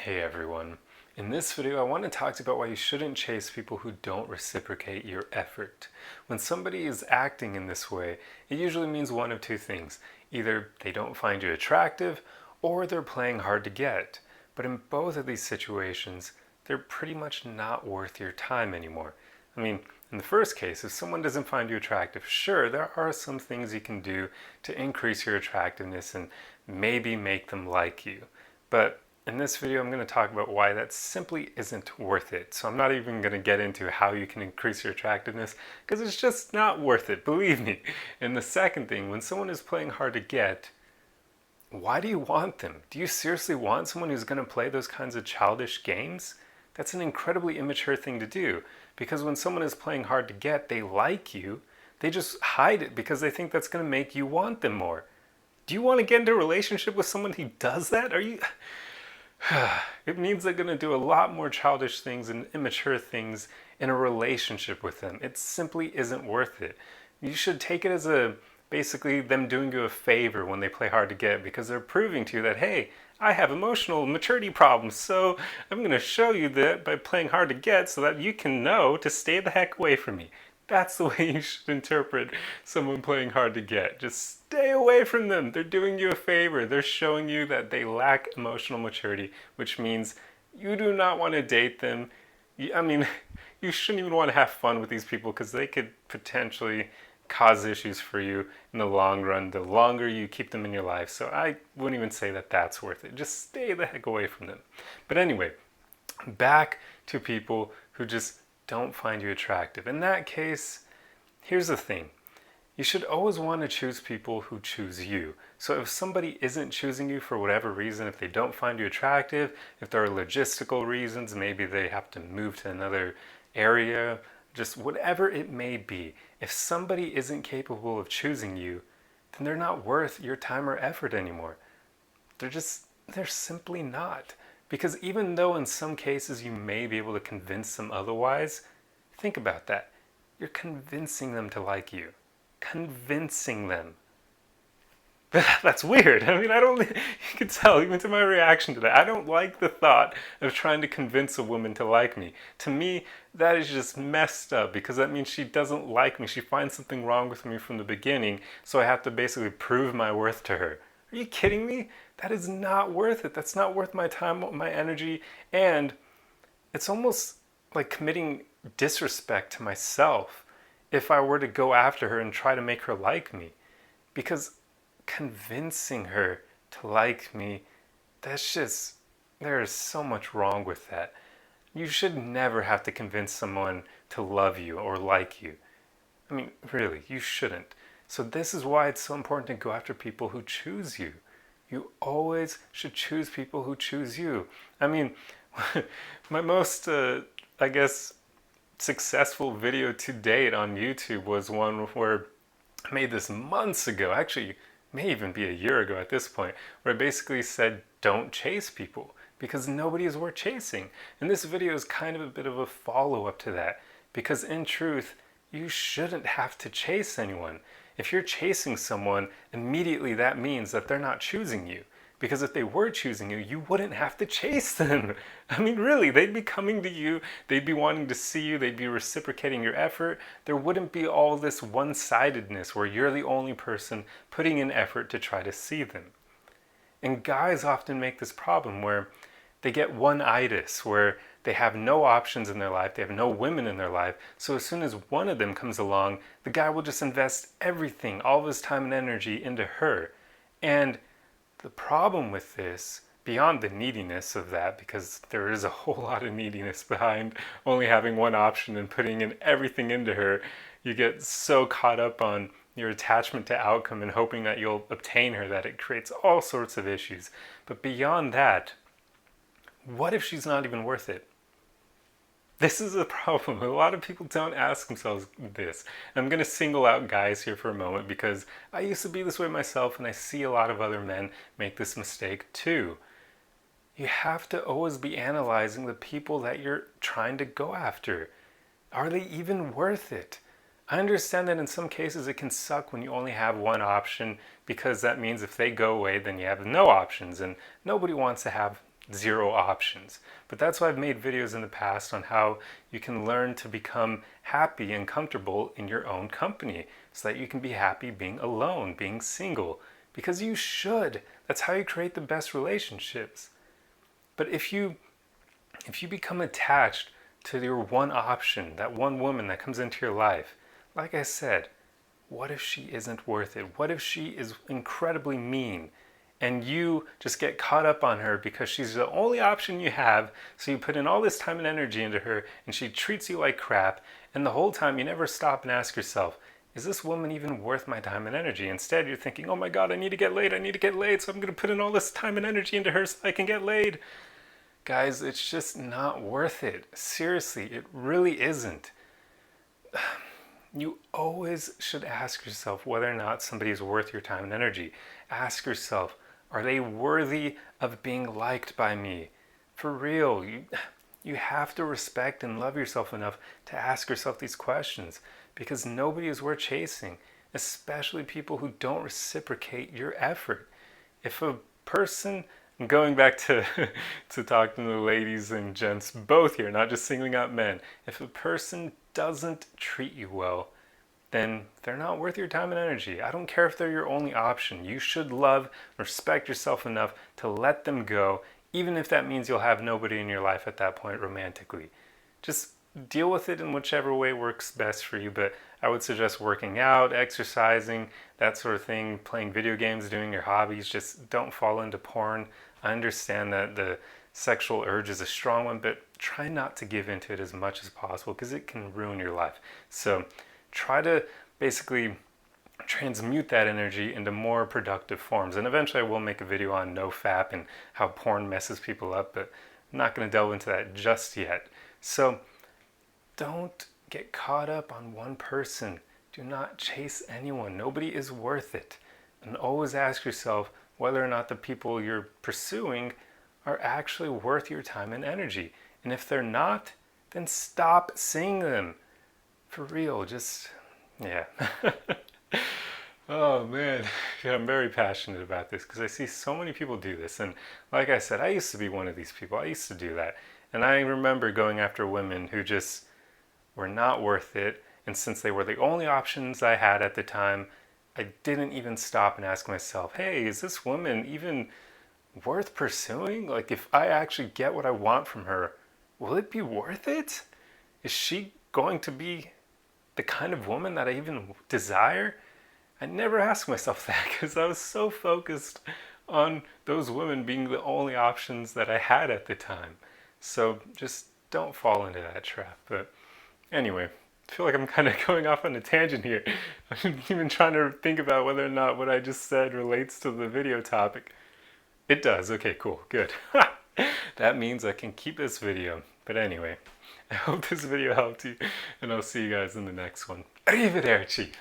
Hey everyone. In this video, I want to talk about why you shouldn't chase people who don't reciprocate your effort. When somebody is acting in this way, it usually means one of two things. Either they don't find you attractive, or they're playing hard to get. But in both of these situations, they're pretty much not worth your time anymore. I mean, in the first case, if someone doesn't find you attractive, sure, there are some things you can do to increase your attractiveness and maybe make them like you. But in this video, I'm going to talk about why that simply isn't worth it. So I'm not even going to get into how you can increase your attractiveness because it's just not worth it, believe me. And the second thing, when someone is playing hard to get, why do you want them? Do you seriously want someone who's going to play those kinds of childish games? That's an incredibly immature thing to do, because when someone is playing hard to get, they like you, they just hide it because they think that's going to make you want them more. Do you want to get into a relationship with someone who does that? It means they're going to do a lot more childish things and immature things in a relationship with them. It simply isn't worth it. You should take it as basically them doing you a favor when they play hard to get, because they're proving to you that, hey, I have emotional maturity problems, so I'm going to show you that by playing hard to get so that you can know to stay the heck away from me. That's the way you should interpret someone playing hard to get. Just stay away from them. They're doing you a favor. They're showing you that they lack emotional maturity, which means you do not want to date them. You shouldn't even want to have fun with these people because they could potentially cause issues for you in the long run, the longer you keep them in your life. So I wouldn't even say that that's worth it. Just stay the heck away from them. But anyway, back to people who just don't find you attractive. In that case, here's the thing. You should always want to choose people who choose you. So if somebody isn't choosing you for whatever reason, if they don't find you attractive, if there are logistical reasons, maybe they have to move to another area, just whatever it may be, if somebody isn't capable of choosing you, then they're not worth your time or effort anymore. They're simply not. Because even though in some cases you may be able to convince them otherwise, think about that. You're convincing them to like you. Convincing them. That's weird. You can tell even to my reaction to that. I don't like the thought of trying to convince a woman to like me. To me, that is just messed up, because that means she doesn't like me. She finds something wrong with me from the beginning, so I have to basically prove my worth to her. Are you kidding me? That is not worth it. That's not worth my time, my energy, and it's almost like committing disrespect to myself if I were to go after her and try to make her like me. Because convincing her to like me, there is so much wrong with that. You should never have to convince someone to love you or like you. Really, you shouldn't. So this is why it's so important to go after people who choose you. You always should choose people who choose you. My most, successful video to date on YouTube was one where I made this months ago. Actually, may even be a year ago at this point, where I basically said, don't chase people because nobody is worth chasing. And this video is kind of a bit of a follow-up to that, because in truth, you shouldn't have to chase anyone. If you're chasing someone, immediately that means that they're not choosing you. Because if they were choosing you, you wouldn't have to chase them. Really, they'd be coming to you, they'd be wanting to see you, they'd be reciprocating your effort. There wouldn't be all this one-sidedness where you're the only person putting in effort to try to see them. And guys often make this problem where they get one-itis, where they have no options in their life, they have no women in their life, so as soon as one of them comes along, the guy will just invest everything, all of his time and energy into her. And the problem with this, beyond the neediness of that, because there is a whole lot of neediness behind only having one option and putting in everything into her, you get so caught up on your attachment to outcome and hoping that you'll obtain her that it creates all sorts of issues. But beyond that, what if she's not even worth it? This is a problem. A lot of people don't ask themselves this. I'm going to single out guys here for a moment because I used to be this way myself, and I see a lot of other men make this mistake too. You have to always be analyzing the people that you're trying to go after. Are they even worth it? I understand that in some cases it can suck when you only have one option, because that means if they go away then you have no options, and nobody wants to have zero options. But that's why I've made videos in the past on how you can learn to become happy and comfortable in your own company so that you can be happy being alone, being single, because you should. That's how you create the best relationships. But if you become attached to your one option, that one woman that comes into your life, like I said, what if she isn't worth it? What if she is incredibly mean and you just get caught up on her because she's the only option you have, so you put in all this time and energy into her and she treats you like crap, and the whole time you never stop and ask yourself, is this woman even worth my time and energy? Instead, you're thinking, oh my god, I need to get laid, so I'm going to put in all this time and energy into her so I can get laid. Guys, it's just not worth it. Seriously, it really isn't. You always should ask yourself whether or not somebody is worth your time and energy. Ask yourself, are they worthy of being liked by me? For real, you have to respect and love yourself enough to ask yourself these questions, because nobody is worth chasing, especially people who don't reciprocate your effort. If a person, going back to to talking to the ladies and gents both here, not just singling out men, if a person doesn't treat you well, then they're not worth your time and energy. I don't care if they're your only option. You should love and respect yourself enough to let them go, even if that means you'll have nobody in your life at that point romantically. Just deal with it in whichever way works best for you, but I would suggest working out, exercising, that sort of thing, playing video games, doing your hobbies. Just don't fall into porn. I understand that the sexual urge is a strong one, but try not to give into it as much as possible because it can ruin your life. So try to basically transmute that energy into more productive forms. And eventually I will make a video on NoFap and how porn messes people up, but I'm not going to delve into that just yet. So don't get caught up on one person. Do not chase anyone. Nobody is worth it. And always ask yourself whether or not the people you're pursuing are actually worth your time and energy. And if they're not, then stop seeing them. For real, just, yeah. Oh man, yeah, I'm very passionate about this because I see so many people do this. And like I said, I used to be one of these people. I used to do that. And I remember going after women who just were not worth it. And since they were the only options I had at the time, I didn't even stop and ask myself, hey, is this woman even worth pursuing? Like, if I actually get what I want from her, will it be worth it? Is she going to be the kind of woman that I even desire? I never asked myself that because I was so focused on those women being the only options that I had at the time. So just don't fall into that trap. But anyway, I feel like I'm kind of going off on a tangent here. I'm even trying to think about whether or not what I just said relates to the video topic. It does. Okay, cool. Good. That means I can keep this video. But anyway, I hope this video helped you, and I'll see you guys in the next one. Arrivederci!